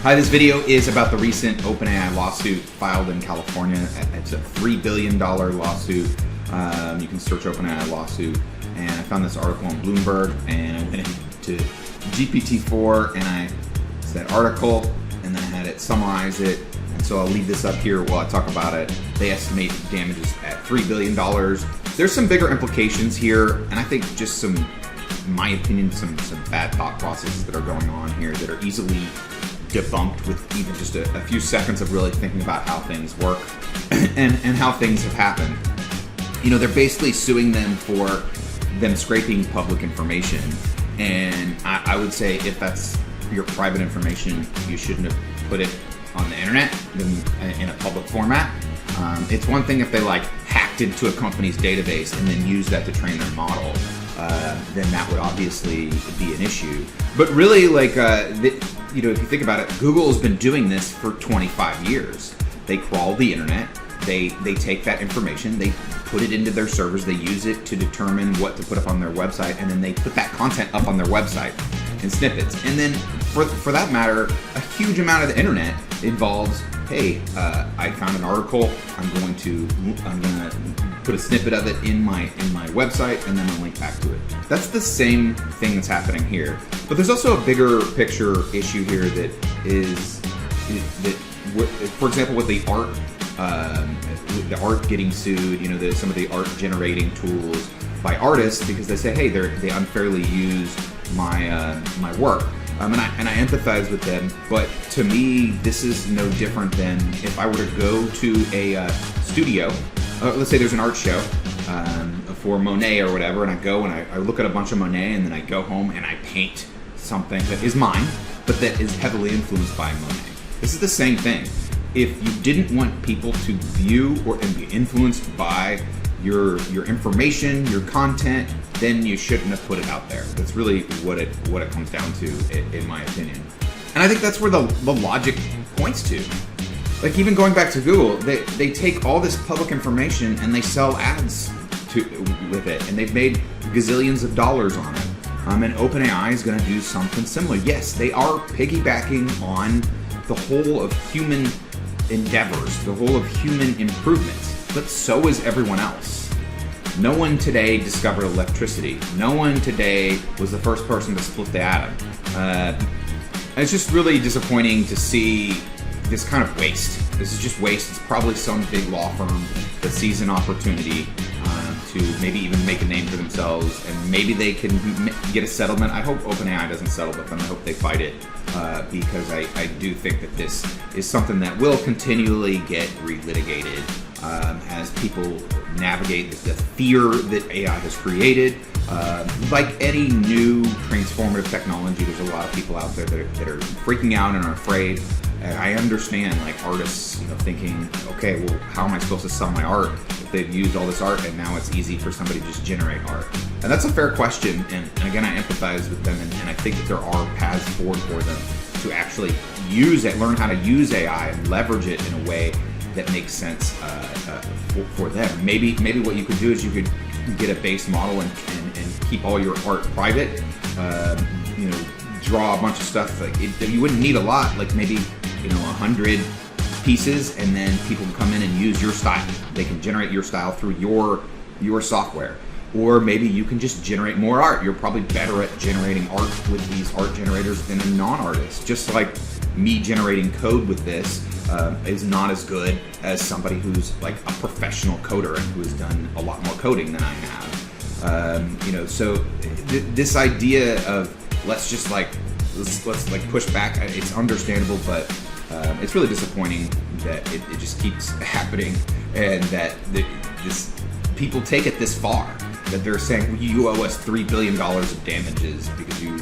Hi, this video is about the recent OpenAI lawsuit filed in California. It's a $3 billion lawsuit. You can search OpenAI lawsuit. And I found this article on Bloomberg, and I went into GPT-4 and I said article, and then I had it summarize it. And so I'll leave this up here while I talk about it. They estimate damages at $3 billion. There's some bigger implications here, and I think just some, in my opinion, some bad thought processes that are going on here that are easily debunked with even just a few seconds of really thinking about how things work and how things have happened. You know, they're basically suing them for them scraping public information, and I would say if that's your private information, you shouldn't have put it on the internet in a public format. It's one thing if they like hacked into a company's database and then used that to train their model, then that would obviously be an issue. But really, like, you know, if you think about it, Google has been doing this for 25 years. They crawl the internet, they take that information, they put it into their servers, they use it to determine what to put up on their website, and then they put that content up on their website in snippets. And then for that matter, a huge amount of the internet involves, hey, I found an article, I'm going to put a snippet of it in my website, and then I'll link back to it. That's the same thing that's happening here. But there's also a bigger picture issue here that is that, for example, with the art getting sued, you know, some of the art generating tools by artists because they say, hey, they unfairly used my work. And I empathize with them, but to me, this is no different than if I were to go to a studio. Let's say there's an art show for Monet or whatever, and I go and I look at a bunch of Monet, and then I go home and I paint something that is mine, but that is heavily influenced by Monet. This is the same thing. If you didn't want people to view and be influenced by your information, your content, then you shouldn't have put it out there. That's really what it comes down to, in my opinion. And I think that's where the logic points to. Like, even going back to Google, they take all this public information and they sell ads with it, and they've made gazillions of dollars on it. And OpenAI is going to do something similar. Yes, they are piggybacking on the whole of human endeavors, the whole of human improvements, but so is everyone else. No one today discovered electricity. No one today was the first person to split the atom. It's just really disappointing to see this kind of waste. This is just waste. It's probably some big law firm that sees an opportunity to maybe even make a name for themselves, and maybe they can get a settlement. I hope OpenAI doesn't settle with them. I hope they fight it, because I do think that this is something that will continually get relitigated as people navigate the fear that AI has created. Like any new transformative technology, there's a lot of people out there that are freaking out and are afraid. And I understand, like, artists, you know, thinking, okay, well, how am I supposed to sell my art if they've used all this art and now it's easy for somebody to just generate art? And that's a fair question, and again, I empathize with them, and I think that there are paths forward for them to actually use it, learn how to use AI and leverage it in a way that makes sense for them. Maybe what you could do is you could get a base model and keep all your art private. You know, draw a bunch of stuff. Like, you wouldn't need a lot, like maybe, you know, 100 pieces, and then people can come in and use your style. They can generate your style through your software. Or maybe you can just generate more art. You're probably better at generating art with these art generators than a non-artist. Just like me generating code with this is not as good as somebody who's like a professional coder and who has done a lot more coding than I have. You know, so this idea of let's like push back, it's understandable, but it's really disappointing that it just keeps happening, and that people take it this far, that they're saying you owe us $3 billion of damages because you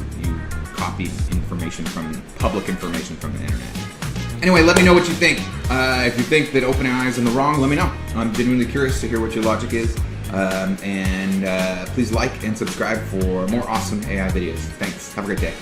copied public information from the internet. Anyway, let me know what you think. If you think that OpenAI is in the wrong, let me know. I'm genuinely curious to hear what your logic is. And please like and subscribe for more awesome AI videos. Thanks. Have a great day.